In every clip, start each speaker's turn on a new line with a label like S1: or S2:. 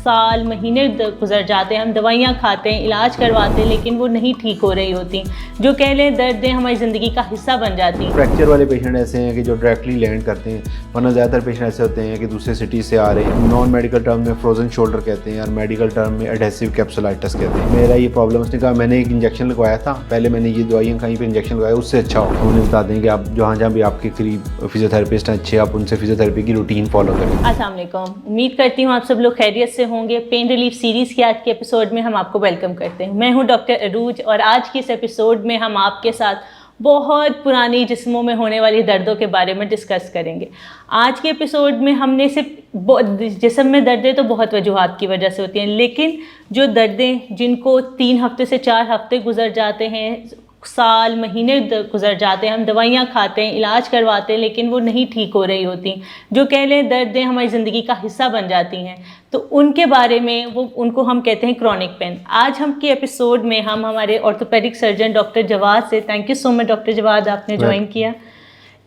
S1: साल महीने गुजर जाते हैं, हम दवाइयाँ खाते हैं, इलाज करवाते हैं, लेकिन वो नहीं ठीक हो रही होती। जो कह लें दर्दें हमारी ज़िंदगी का हिस्सा बन जाती हैं।
S2: फ्रैक्चर वाले पेशेंट ऐसे हैं कि जो डायरेक्टली लैंड करते हैं, वरना ज़्यादातर पेशेंट ऐसे होते हैं कि दूसरे सिटी से आ रहे हैं। नॉन मेडिकल टर्म में फ्रोजन शोल्डर कहते हैं और मेडिकल टर्म में एडहेसिव कैप्सुलाइटिस कहते हैं। मेरा ये प्रॉब्लम, उसने कहा मैंने एक इंजेक्शन लगवाया था, पहले मैंने ये दवाइयाँ कहीं पर इंजेक्शन लगाया, उससे अच्छा हो। उन्हें बता दें कि आप जहाँ भी आपके करीब फिजियोथेरेपिस्ट हैं अच्छे, आप उनसे फिजियोथेरेपी की रूटीन फॉलो करें।
S1: अस्सलाम वालेकुम, उम्मीद करती हूँ आप सब लोग खैरियत से होंगे। पेन रिलीफ सीरीज़ के आज के एपिसोड में हम आपको वेलकम करते हैं। मैं हूँ डॉक्टर अरूज और आज के इस एपिसोड में हम आपके साथ बहुत पुरानी जिस्मों में होने वाली दर्दों के बारे में डिस्कस करेंगे। आज के एपिसोड में हमने सिर्फ जिस्म में दर्दें तो बहुत वजूहात की वजह से होती हैं, लेकिन जो दर्दें जिनको 3 हफ्ते से 4 हफ्ते गुजर जाते हैं, साल महीने गुजर जाते हैं, हम दवाइयाँ खाते हैं, इलाज करवाते हैं, लेकिन वो नहीं ठीक हो रही होती। जो कह लें दर्दें हमारी ज़िंदगी का हिस्सा बन जाती हैं, तो उनके बारे में उनको हम कहते हैं क्रॉनिक पेन। आज हम के एपिसोड में हम हमारे ऑर्थोपेडिक सर्जन डॉक्टर जवाद से, thank you so much doctor Javad आपने ज्वाइन किया,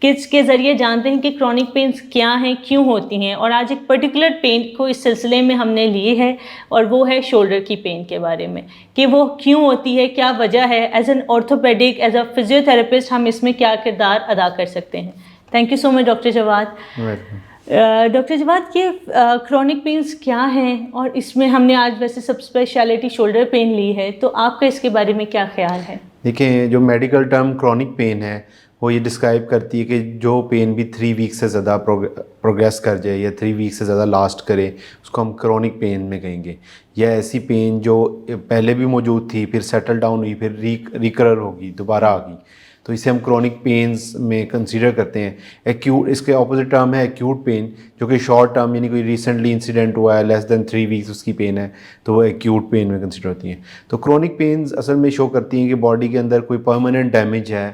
S1: किस के ज़रिए जानते हैं कि क्रॉनिक पेन्स क्या हैं, क्यों होती हैं। और आज एक पर्टिकुलर पेन को इस सिलसिले में हमने लिए है और वो है शोल्डर की पेन के बारे में, कि वो क्यों होती है, क्या वजह है। As an orthopaedic, as a physiotherapist हम इसमें क्या किरदार अदा कर सकते हैं। Thank you so much doctor Javad. Doctor Javad, ये क्रॉनिक पेन्स क्या हैं और इसमें हमने आज वैसे सब स्पेशलिटी शोल्डर पेन ली है, तो आपका इसके बारे में क्या ख्याल है?
S2: देखिए, जो मेडिकल टर्म क्रॉनिक पेन है वो ये डिस्क्राइब करती है कि जो पेन भी 3 वीक से ज़्यादा प्रोग्रेस कर जाए या 3 वीक से ज़्यादा लास्ट करे, उसको हम क्रॉनिक पेन में कहेंगे। या ऐसी पेन जो पहले भी मौजूद थी, फिर सेटल डाउन हुई, फिर रिकरर होगी, दोबारा आ गई, तो इसे हम क्रॉनिक पेन्स में कंसीडर करते हैं। एक्यूट, इसके ऑपोजिट टर्म है एक्यूट पेन, जो कि शॉर्ट टर्म यानी कोई रिसेंटली इंसिडेंट हुआ है, लेस देन 3 वीक्स उसकी पेन है, तो वो एक्यूट पेन में कंसीडर होती हैं। तो क्रॉनिक पेन्स असल में शो करती हैं कि बॉडी के अंदर कोई परमानेंट डैमेज है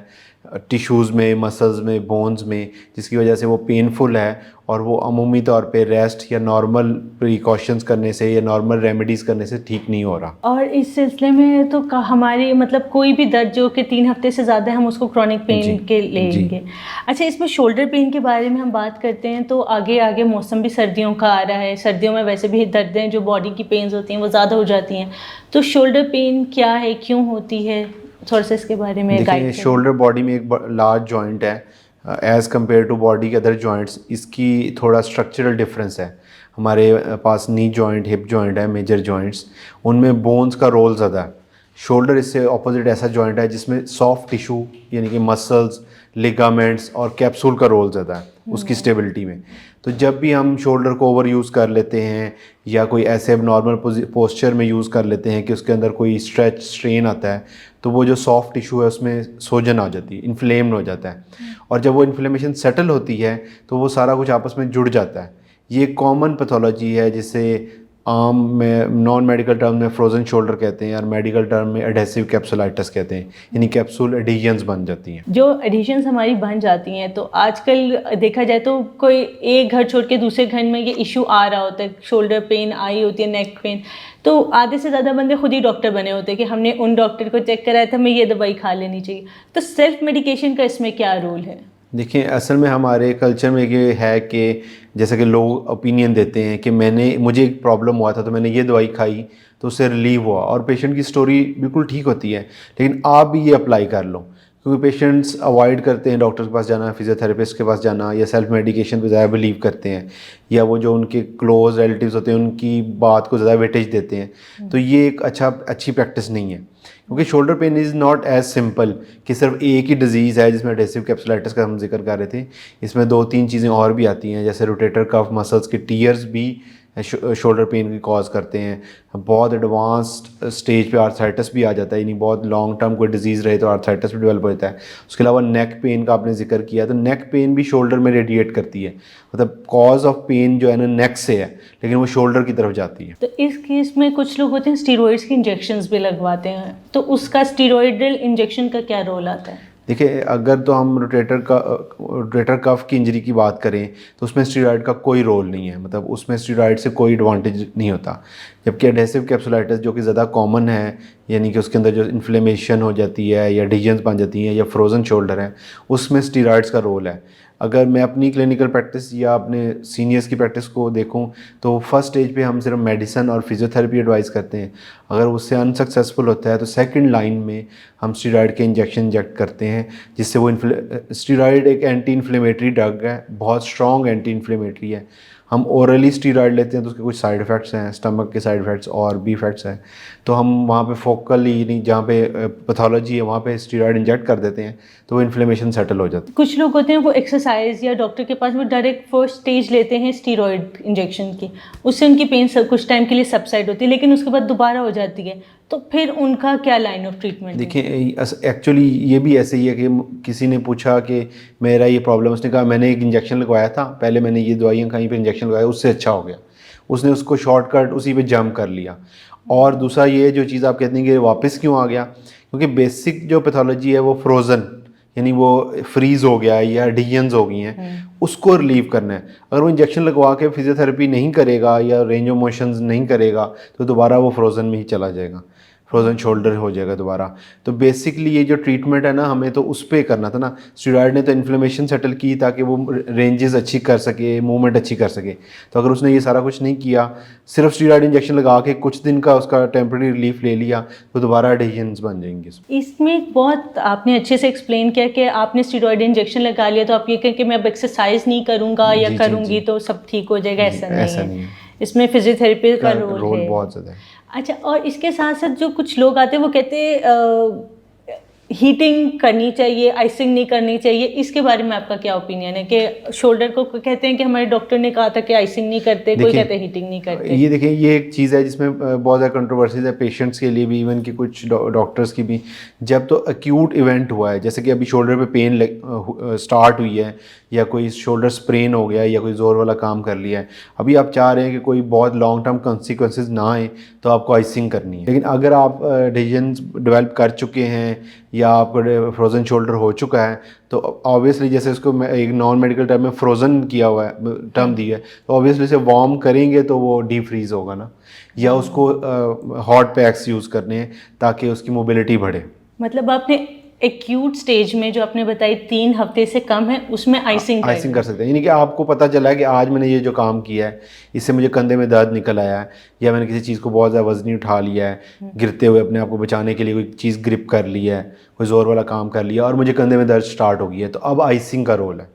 S2: टिश्यूज़ में, मसल्स में, बोन्स में, जिसकी वजह से वो पेनफुल है और वो अमूमी तौर पे रेस्ट या नॉर्मल प्रिकॉशंस करने से या नॉर्मल रेमेडीज़ करने से ठीक नहीं हो रहा।
S1: और इस सिलसिले में तो हमारी मतलब कोई भी दर्द जो कि 3 हफ्ते से ज़्यादा है, हम उसको क्रॉनिक पेन के लेंगे। अच्छा, इसमें शोल्डर पेन के बारे में हम बात करते हैं तो आगे आगे मौसम भी सर्दियों का आ रहा है। सर्दियों में वैसे भी दर्दें जो बॉडी की पेन्स होती हैं वो ज़्यादा हो जाती हैं, तो शोल्डर पेन क्या है, क्यों होती है, थोड़ा सा इसके बारे में गाइड करें।
S2: शोल्डर बॉडी में एक लार्ज जॉइंट है एज़ कम्पेयर टू बॉडी के अदर जॉइंट्स। इसकी थोड़ा स्ट्रक्चरल डिफरेंस है। हमारे पास नी जॉइंट, हिप जॉइंट है, मेजर जॉइंट्स, उनमें बोन्स का रोल ज़्यादा है। शोल्डर इससे ऑपोजिट ऐसा जॉइंट है जिसमें सॉफ्ट टिशू यानी कि मसल्स, लिगामेंट्स और कैप्सूल का रोल ज़्यादा है उसकी स्टेबिलिटी में। तो जब भी हम शोल्डर को ओवर यूज़ कर लेते हैं या कोई ऐसे नॉर्मल पोस्चर में यूज़ कर लेते हैं कि उसके अंदर कोई स्ट्रेच स्ट्रेन आता है, तो वो जो सॉफ्ट टिशू है उसमें सोजन आ जाती है, इन्फ्लेम्ड हो जाता है, और जब वो इन्फ्लेमेशन सेटल होती है तो वो सारा कुछ आपस में जुड़ जाता है। ये कॉमन पैथोलॉजी है जिसे आम में नॉन मेडिकल टर्म में फ्रोजन शोल्डर कहते हैं और मेडिकल टर्म में एडहेसिव कैप्सुलाइटिस कहते हैं, यानी कैप्सूल एडिशंस बन जाती हैं।
S1: जो एडिशंस हमारी बन जाती हैं, तो आजकल देखा जाए तो कोई एक घर छोड़ के दूसरे घर में ये इशू आ रहा होता है, शोल्डर पेन आई होती है, नेक पेन, तो आधे से ज़्यादा बंदे खुद ही डॉक्टर बने होते हैं कि हमने उन डॉक्टर को चेक कराया था, हमें ये दवाई खा लेनी चाहिए। तो सेल्फ मेडिकेशन का इसमें क्या रोल है?
S2: देखिए, असल में हमारे कल्चर में ये है कि जैसे कि लोग ओपिनियन देते हैं कि मुझे एक प्रॉब्लम हुआ था तो मैंने ये दवाई खाई तो उससे रिलीव हुआ, और पेशेंट की स्टोरी बिल्कुल ठीक होती है, लेकिन आप भी ये अप्लाई कर लो। क्योंकि पेशेंट्स अवॉइड करते हैं डॉक्टर के पास जाना, फिजियोथेरेपिस्ट के पास जाना, या सेल्फ मेडिकेशन पे ज़्यादा बिलीव करते हैं, या वो जो उनके क्लोज रिलेटिव्स होते हैं उनकी बात को ज़्यादा वेटेज देते हैं। तो ये एक अच्छी प्रैक्टिस नहीं है, क्योंकि shoulder pain is not as simple कि सिर्फ एक ही डिजीज़ है जिसमें एडहेसिव कैप्सुलाइटिस का हम जिक्र कर रहे थे। इसमें 2-3 चीज़ें और भी आती हैं, जैसे रोटेटर कफ मसल्स के टीयर्स भी शोल्डर पेन की कॉज करते हैं। बहुत एडवांस्ड स्टेज पे आर्थराइटिस भी आ जाता है, यानी बहुत लॉन्ग टर्म कोई डिजीज़ रहे तो आर्थराइटिस भी डेवलप होता है। उसके अलावा नेक पेन का आपने जिक्र किया, तो नेक पेन भी शोल्डर में रेडिएट करती है, मतलब कॉज ऑफ पेन जो है ना नेक से है, लेकिन वो शोल्डर की तरफ जाती है।
S1: तो इस केस में कुछ लोग होते हैं स्टीरॉइड्स के इंजेक्शंस भी लगवाते हैं, तो उसका स्टीरॉइडल इंजेक्शन का क्या रोल आता है?
S2: देखिए, अगर तो हम रोटेटर कफ की इंजरी की बात करें तो उसमें स्टीरॉयड का कोई रोल नहीं है, मतलब उसमें स्टीरॉयड से कोई एडवांटेज नहीं होता। जबकि एडहेसिव कैप्सुलाइटिस जो कि ज़्यादा कॉमन है, यानी कि उसके अंदर जो इन्फ्लेमेशन हो जाती है या एडिशंस बन जाती हैं या फ्रोजन शोल्डर है, उसमें स्टीरॉयड्स का रोल है। अगर मैं अपनी क्लिनिकल प्रैक्टिस या अपने सीनियर्स की प्रैक्टिस को देखूं तो फर्स्ट स्टेज पे हम सिर्फ मेडिसिन और फिजियोथेरेपी एडवाइस करते हैं। अगर उससे अनसक्सेसफुल होता है तो सेकंड लाइन में हम स्टीरॉयड के इंजेक्ट करते हैं, जिससे वो स्टीरॉयड एक एंटी इन्फ्लेमेटरी ड्रग है, बहुत स्ट्रॉन्ग एंटी इन्फ्लेमेटरी है। हम ओरली स्टीरॉयड लेते हैं तो उसके कुछ साइड इफ़ेक्ट्स हैं, स्टमक के साइड इफ़ेक्ट्स और बी इफ़ेक्ट्स हैं, तो हम वहाँ पे फोकली नहीं, जहाँ पे पैथोलॉजी है वहाँ पे स्टीरॉयड इंजेक्ट कर देते हैं तो वो इन्फ्लेमेशन सेटल हो जाती है।
S1: कुछ लोग होते हैं वो एक्सरसाइज या डॉक्टर के पास वो डायरेक्ट फर्स्ट स्टेज लेते हैं स्टीरॉयड इंजेक्शन की, उससे उनकी पेन कुछ टाइम के लिए सबसाइड होती है, लेकिन उसके बाद दोबारा हो जाती है, तो फिर उनका क्या लाइन ऑफ ट्रीटमेंट है?
S2: देखिए एक्चुअली ये भी ऐसे ही है कि किसी ने पूछा कि मेरा ये प्रॉब्लम, उसने कहा मैंने एक इंजेक्शन लगवाया था, पहले मैंने ये दवाइयाँ खाई फिर इंजेक्शन लगवाया, उससे अच्छा हो गया, उसने उसको शॉर्टकट उसी पे जंप कर लिया। और दूसरा ये जो चीज़ आप कहते हैं कि वापस क्यों आ गया, क्योंकि बेसिक जो पैथोलॉजी है वो फ्रोज़न, यानी वो फ्रीज़ हो गया या एडिशंस हो गई हैं, उसको रिलीव करना है। अगर वो इंजेक्शन लगवा के फिजियोथेरेपी नहीं करेगा या रेंज ऑफ मोशंस नहीं करेगा तो दोबारा वो फ्रोज़न में ही चला जाएगा, फ्रोज़न शोल्डर हो जाएगा दोबारा। तो बेसिकली ये जो ट्रीटमेंट है ना, हमें तो उस पर करना था ना। स्टीरॉयड ने तो इन्फ्लेमेशन सेटल की ताकि वो रेंजेस अच्छी कर सके, मूवमेंट अच्छी कर सके, तो अगर उसने ये सारा कुछ नहीं किया, सिर्फ स्टीरॉयड इंजेक्शन लगा के कुछ दिन का उसका टेम्प्रेरी रिलीफ ले लिया, तो दोबारा एडिशंस बन जाएंगे।
S1: इसमें बहुत आपने अच्छे से एक्सप्लेन किया कि आपने स्टीरॉयड इंजेक्शन लगा लिया तो आप ये कहें कि मैं अब एक्सरसाइज नहीं करूँगा या करूँगी तो सब ठीक हो जाएगा, ऐसा नहीं है। इसमें फिजियोथेरेपी का रोल है
S2: बहुत ज़्यादा है।
S1: अच्छा, और इसके साथ साथ जो कुछ लोग आते हैं वो कहते हैं हीटिंग करनी चाहिए, आइसिंग नहीं करनी चाहिए, इसके बारे में आपका क्या ओपिनियन है? कि शोल्डर को कहते हैं कि हमारे डॉक्टर ने कहा था कि आइसिंग नहीं करते, कोई कहते हैं हीटिंग नहीं करते।
S2: ये देखिए, ये एक चीज़ है जिसमें बहुत ज़्यादा कंट्रोवर्सीज है पेशेंट्स के लिए भी, इवन कि कुछ डॉक्टर्स की भी। जब तो एक्यूट इवेंट हुआ है, जैसे कि अभी शोल्डर पे पेन स्टार्ट हुई है या कोई शोल्डर स्प्रेन हो गया है या कोई ज़ोर वाला काम कर लिया है, अभी आप चाह रहे हैं कि कोई बहुत लॉन्ग टर्म कॉन्सिक्वेंसेज ना आए, तो आपको आइसिंग करनी है। लेकिन अगर आप डिसीजंस डेवलप कर चुके हैं या आपका फ्रोज़न शोल्डर हो चुका है, तो ऑब्वियसली जैसे उसको एक नॉन मेडिकल टर्म में फ्रोज़न किया हुआ है, टर्म दी है, तो ऑब्वियसली उसे वार्म करेंगे तो वो डीप फ्रीज़ होगा ना, या उसको हॉट पैक्स यूज़ करने हैं ताकि उसकी मोबिलिटी बढ़े।
S1: मतलब आपने एक्यूट स्टेज में जो आपने बताई 3 हफ्ते से कम है, उसमें आइसिंग
S2: कर सकते हैं। यानी कि आपको पता चला है कि आज मैंने ये जो काम किया है इससे मुझे कंधे में दर्द निकल आया है, या मैंने किसी चीज़ को बहुत ज़्यादा वजनी उठा लिया है, गिरते हुए अपने आप को बचाने के लिए कोई चीज़ ग्रिप कर ली है, कोई ज़ोर वाला काम कर लिया और मुझे कंधे में दर्द स्टार्ट हो गई है, तो अब आइसिंग का रोल है।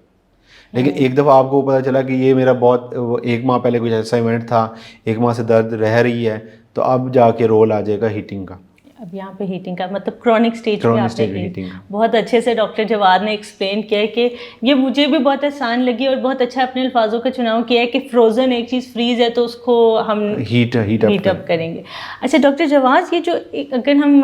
S2: लेकिन एक दफ़ा आपको पता चला कि ये मेरा बहुत 1 माह पहले कुछ ऐसा इवेंट था, 1 माह से दर्द रह रही है, तो अब जाके रोल आ जाएगा हीटिंग का।
S1: अब यहाँ पे हीटिंग का मतलब क्रॉनिक स्टेज पे आप हीटिंग। बहुत अच्छे से डॉक्टर जवाद ने एक्सप्लेन किया है कि ये मुझे भी बहुत आसान लगी और बहुत अच्छा अपने अल्फाजों का चुनाव किया है कि फ्रोज़न एक चीज़ फ्रीज़ है तो उसको हम हीट अप करेंगे। अच्छा डॉक्टर जवाद, ये जो अगर हम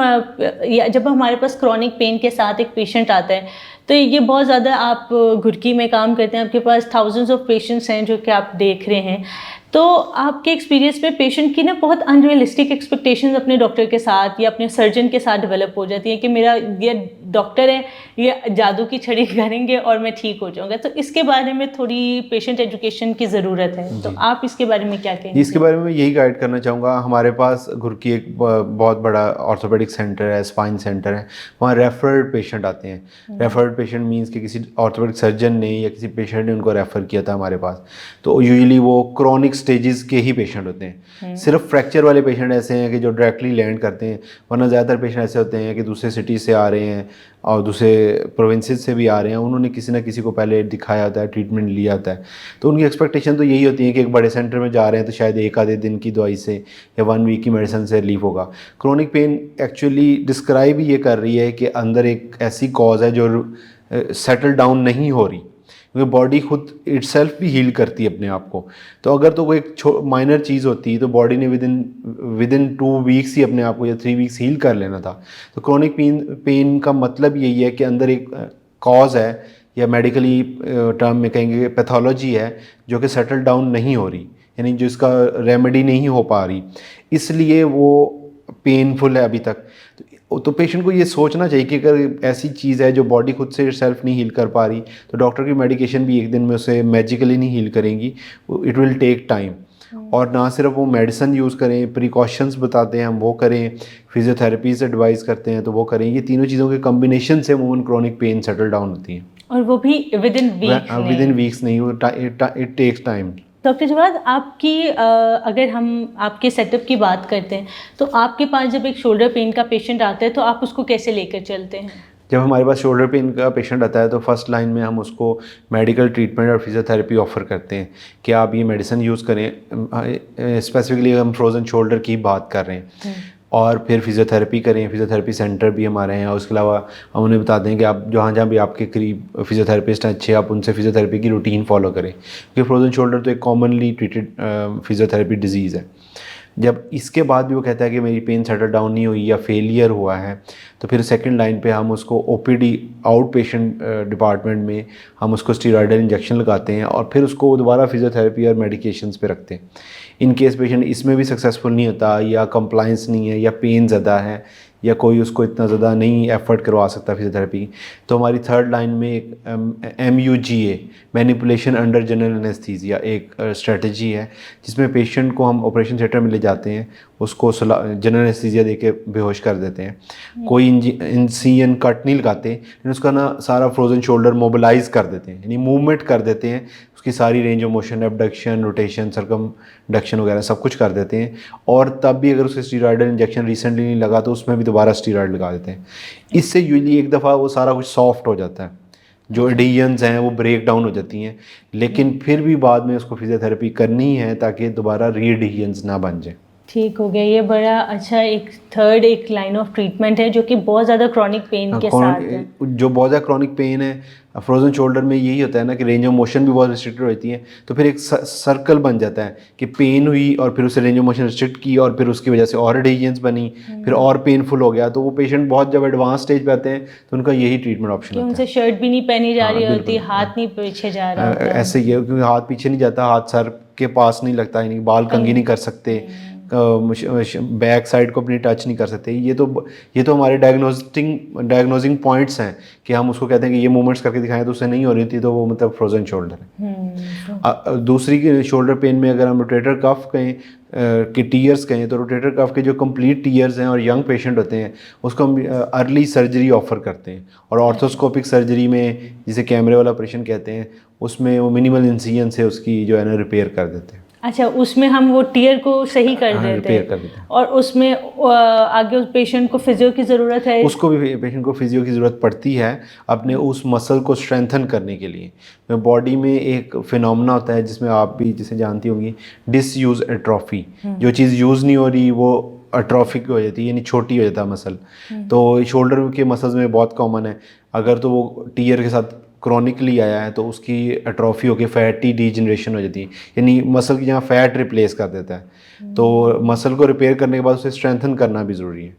S1: जब हमारे पास क्रॉनिक पेन के साथ एक पेशेंट आता है, तो ये बहुत ज़्यादा, आप घुरकी में काम करते हैं, आपके पास थाउजेंड्स ऑफ पेशेंट्स हैं जो कि आप देख रहे हैं, तो आपके एक्सपीरियंस में पेशेंट की ना बहुत अनरियलिस्टिक एक्सपेक्टेशंस अपने डॉक्टर के साथ या अपने सर्जन के साथ डेवलप हो जाती हैं कि मेरा ये डॉक्टर है, ये जादू की छड़ी करेंगे और मैं ठीक हो जाऊंगा। तो इसके बारे में थोड़ी पेशेंट एजुकेशन की ज़रूरत है, तो आप इसके बारे में क्या कहेंगे?
S2: इसके बारे में यही गाइड करना चाहूँगा। हमारे पास घुरकी एक बहुत बड़ा ऑर्थोपेडिक सेंटर है, स्पाइन सेंटर है, वहाँ रेफर्ड पेशेंट आते हैं। रेफर्ड पेशेंट मीन्स कि किसी ऑर्थोपेडिक सर्जन ने या किसी पेशेंट ने उनको रेफ़र किया था हमारे पास, तो यूजुअली वो क्रॉनिक स्टेजेस के ही पेशेंट होते हैं। सिर्फ फ्रैक्चर वाले पेशेंट ऐसे हैं कि जो डायरेक्टली लैंड करते हैं, वरना ज़्यादातर पेशेंट ऐसे होते हैं कि दूसरे सिटी से आ रहे हैं और दूसरे प्रोविंसेस से भी आ रहे हैं, उन्होंने किसी ना किसी को पहले दिखाया होता है, ट्रीटमेंट लिया होता है, तो उनकी एक्सपेक्टेशन तो यही होती है कि एक बड़े सेंटर में जा रहे हैं तो शायद 1 आधे दिन की दवाई से या 1 वीक की मेडिसिन से रिलीफ होगा। क्रॉनिक पेन एक्चुअली डिस्क्राइब ही ये कर रही है कि अंदर एक ऐसी कॉज है जो सेटल डाउन नहीं हो रही, क्योंकि बॉडी खुद इटसेल्फ भी हील करती है अपने आप को। तो अगर तो कोई एक माइनर चीज़ होती तो बॉडी ने विद इन 2 वीक्स ही अपने आप को या 3 वीक्स हील कर लेना था। तो क्रॉनिक पेन का मतलब यही है कि अंदर एक कॉज है, या मेडिकली टर्म में कहेंगे पैथोलॉजी है, जो कि सेटल डाउन नहीं हो रही, यानी जो इसका रेमेडी नहीं हो पा रही, इसलिए वो पेनफुल है अभी तक। तो पेशेंट को ये सोचना चाहिए कि अगर ऐसी चीज़ है जो बॉडी खुद से सेल्फ नहीं हील कर पा रही, तो डॉक्टर की मेडिकेशन भी एक दिन में उसे मैजिकली नहीं हील करेंगी, इट विल टेक टाइम। और ना सिर्फ वो मेडिसिन यूज़ करें, प्रिकॉशंस बताते हैं हम वो करें, फिजियोथेरेपी से एडवाइस करते हैं तो वो करें, ये तीनों चीज़ों के कॉम्बिनेशन से अमूमन क्रॉनिक पेन सेटल डाउन होती है।
S1: और वो भी विद इन
S2: वीक्स नहीं, it takes time.
S1: Doctor Javad, आपकी अगर हम आपके सेटअप की बात करते हैं तो आपके पास जब एक शोल्डर पेन का पेशेंट आता है तो आप उसको कैसे लेकर चलते हैं?
S2: जब हमारे पास शोल्डर पेन का पेशेंट आता है तो फर्स्ट लाइन में हम उसको मेडिकल ट्रीटमेंट और फिजियोथेरेपी ऑफर करते हैं कि आप ये मेडिसिन यूज़ करें। स्पेसिफिकली हम फ्रोज़न शोल्डर की बात कर रहे हैं, और फिर फिजियोथेरेपी करें। फिजियोथेरेपी सेंटर भी हमारे हैं, और उसके अलावा हम उन्हें बताते हैं कि आप जहाँ जहाँ भी आपके करीब फिजियोथेरेपिस्ट हैं अच्छे, आप उनसे फिजियोथेरेपी की रूटीन फॉलो करें, क्योंकि फ्रोज़न शोल्डर तो एक कॉमनली ट्रीटेड फिजियोथेरेपी डिजीज़ है। जब इसके बाद भी वो कहता है कि मेरी पेन सेटल डाउन नहीं हुई या फेलियर हुआ है, तो फिर सेकंड लाइन पे हम उसको ओपीडी आउट पेशेंट डिपार्टमेंट में हम उसको स्टीरॉयडल इंजेक्शन लगाते हैं, और फिर उसको दोबारा फिजियोथेरेपी और मेडिकेशंस पे रखते हैं। इन केस पेशेंट इसमें भी सक्सेसफुल नहीं होता, या कंप्लाइंस नहीं है, या पेन ज़्यादा है, या कोई उसको इतना ज़्यादा नहीं एफर्ट करवा सकता फिजियोथेरेपी, तो हमारी थर्ड लाइन में एक MUGA manipulation under general anaesthesia एक स्ट्रेटजी है, जिसमें पेशेंट को हम ऑपरेशन थिएटर में ले जाते हैं, उसको जनरल एनेस्थीसिया देके बेहोश कर देते हैं। कोई इंसिजन कट नहीं लगाते, लेकिन उसका ना सारा फ्रोजन शोल्डर मोबिलाइज कर देते हैं, यानी मूवमेंट कर देते हैं, उसकी सारी range of motion, abduction, rotation, circumduction वगैरह सब कुछ कर देते हैं। और तब भी अगर उसे स्टीरॉयडल इंजेक्शन रिसेंटली नहीं लगा तो उसमें भी दोबारा स्टीरॉयड लगा देते हैं। इससे यूजली एक दफ़ा वो सारा कुछ सॉफ्ट हो जाता है, जो एडिशंस हैं वो ब्रेक डाउन हो जाती हैं, लेकिन फिर भी बाद में उसको फिजियोथेरेपी करनी है ताकि दोबारा रीएडिशंस ना बन जाए।
S1: ठीक हो गया, ये बड़ा अच्छा एक थर्ड एक लाइन ऑफ ट्रीटमेंट है जो कि बहुत ज़्यादा क्रॉनिक पेन के साथ है।
S2: जो बहुत ज़्यादा क्रॉनिक पेन है फ्रोजन शोल्डर में यही होता है ना कि रेंज ऑफ मोशन भी बहुत रिस्ट्रिक्टेड होती है, तो फिर एक सर्कल बन जाता है कि पेन हुई और फिर उसे रेंज ऑफ मोशन रिस्ट्रिक्ट की, और फिर उसकी वजह से और एडिशंस बनी, फिर और पेनफुल हो गया। तो वो पेशेंट बहुत जब एडवांस स्टेज पे आते हैं तो उनका यही ट्रीटमेंट ऑप्शन होता है।
S1: उनसे शर्ट भी नहीं पहनी जा रही होती, हाथ नहीं पीछे जा रहा होता।
S2: ऐसे ही है, क्योंकि हाथ पीछे नहीं जाता, हाथ सर के पास नहीं लगता, यानी बाल कंघी नहीं कर सकते, बैक साइड को अपनी टच नहीं कर सकते। ये तो हमारे डायग्नोजिंग पॉइंट्स हैं कि हम उसको कहते हैं कि ये मूवमेंट्स करके दिखाएं, तो उससे नहीं हो रही थी तो वो मतलब फ्रोजन शोल्डर है। दूसरी की शोल्डर पेन में अगर हम रोटेटर कफ कहें कि टीयर्स कहें, तो रोटेटर कफ के जो कंप्लीट टीयर्स हैं और यंग पेशेंट होते हैं उसको हम अर्ली सर्जरी ऑफर करते हैं, और ऑर्थोस्कोपिक सर्जरी में जिसे कैमरे वाला ऑपरेशन कहते हैं, उसमें वो मिनिमल इंसिजन से उसकी जो है ना रिपेयर कर देते हैं।
S1: अच्छा, उसमें हम वो टीयर को सही कर देते हैं, और उसमें आगे उस पेशेंट को फिजियो की ज़रूरत है,
S2: उसको भी पेशेंट को फिजियो की ज़रूरत पड़ती है अपने उस मसल को स्ट्रेंथन करने के लिए। बॉडी में एक फिनोमेना होता है जिसमें आप भी जिसे जानती होंगी, डिसयूज एट्रोफी। जो चीज़ यूज़ नहीं हो रही वो एट्रोफिक हो जाती है, यानी छोटी हो जाता है मसल। तो शोल्डर के मसल्स में बहुत कॉमन है, अगर तो वो टीयर के साथ क्रॉनिकली आया है तो उसकी एट्रोफी होकर फैटी डीजनरेशन हो जाती है, यानी मसल की जगह फैट रिप्लेस कर देता है। तो मसल को रिपेयर करने के बाद उसे स्ट्रेंथन करना भी ज़रूरी है।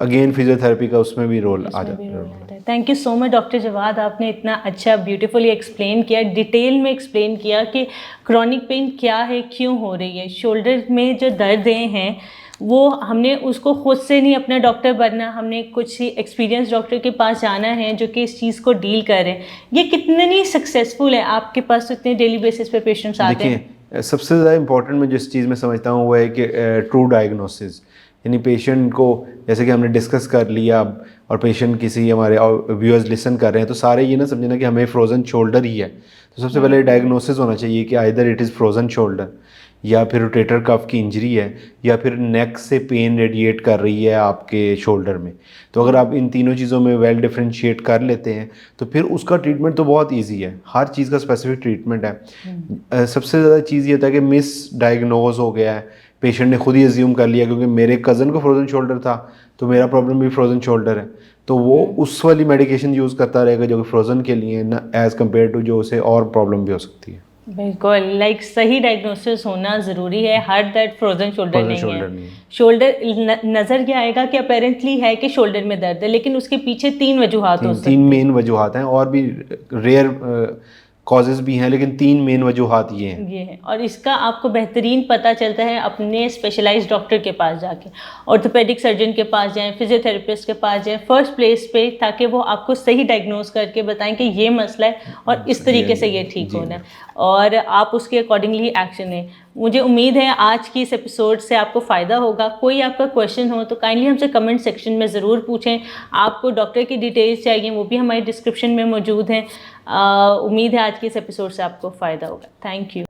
S2: अगेन फिजियोथेरेपी का उसमें भी रोल आ जाता है।
S1: Thank you so much doctor Javad, आपने इतना अच्छा ब्यूटीफुली एक्सप्लेन किया, डिटेल में एक्सप्लेन किया कि क्रॉनिक पेन क्या है, क्यों हो रही है। शोल्डर में जो दर्द हैं वो हमने उसको खुद से नहीं अपना डॉक्टर बनना, हमने कुछ ही एक्सपीरियंस डॉक्टर के पास जाना है जो कि इस चीज़ को डील कर रहे हैं। ये कितने नहीं सक्सेसफुल है, आपके पास तो इतने डेली बेसिस पे पेशेंट्स आते हैं।
S2: देखिए, सबसे ज़्यादा इंपॉर्टेंट मैं जिस चीज़ में समझता हूँ वो है कि ट्रू डायग्नोसिस, यानी पेशेंट को जैसे कि हमने डिस्कस कर लिया और पेशेंट किसी हमारे व्यूअर्स लिसन कर रहे हैं तो सारे ये ना समझना कि हमें फ्रोजन शोल्डर ही है। तो सबसे पहले डायग्नोसिस होना चाहिए कि either it is frozen shoulder, या फिर रोटेटर कफ की इंजरी है, या फिर नेक से पेन रेडिएट कर रही है आपके शोल्डर में। तो अगर आप इन तीनों चीज़ों में वेल डिफरेंशिएट कर लेते हैं तो फिर उसका ट्रीटमेंट तो बहुत इजी है, हर चीज़ का स्पेसिफिक ट्रीटमेंट है। सबसे ज़्यादा चीज़ ये होता है कि मिस डायग्नोज हो गया है, पेशेंट ने खुद ही एज्यूम कर लिया क्योंकि मेरे कज़न को फ्रोजन शोल्डर था तो मेरा प्रॉब्लम भी फ्रोजन शोल्डर है, तो वो उस वाली मेडिकेशन यूज़ करता रहेगा जो कि फ्रोजन के लिए ना, एज़ कम्पेयर टू जो उसे और प्रॉब्लम भी हो सकती है।
S1: बिल्कुल, लाइक सही डायग्नोसिस होना ज़रूरी है। हर दर्द फ्रोजन शोल्डर नहीं है। शोल्डर नज़र क्या आएगा कि अपेरेंटली है कि शोल्डर में दर्द है, लेकिन उसके पीछे तीन वजूहात हो सकती हैं।
S2: तीन मेन वजूहात हैं, और भी रेयर कॉजेज़ भी हैं, लेकिन तीन मेन वजूहात ये हैं।
S1: और इसका आपको बेहतरीन पता चलता है अपने स्पेशलाइज्ड डॉक्टर के पास जाके, ऑर्थोपेडिक सर्जन के पास जाएं, फिजियोथेरेपिस्ट के पास जाएं फर्स्ट प्लेस पे, ताकि वो आपको सही डायग्नोज करके बताएं कि ये मसला है और इस तरीके से ये ठीक होना है और आप उसके अकॉर्डिंगली एक्शन लें। मुझे उम्मीद है आज की इस एपिसोड से आपको फ़ायदा होगा। कोई आपका क्वेश्चन हो तो काइंडली हमसे कमेंट सेक्शन में ज़रूर पूछें। आपको डॉक्टर की डिटेल्स चाहिए वो भी हमारी डिस्क्रिप्शन में मौजूद हैं। उम्मीद है आज की इस एपिसोड से आपको फ़ायदा होगा। Thank you.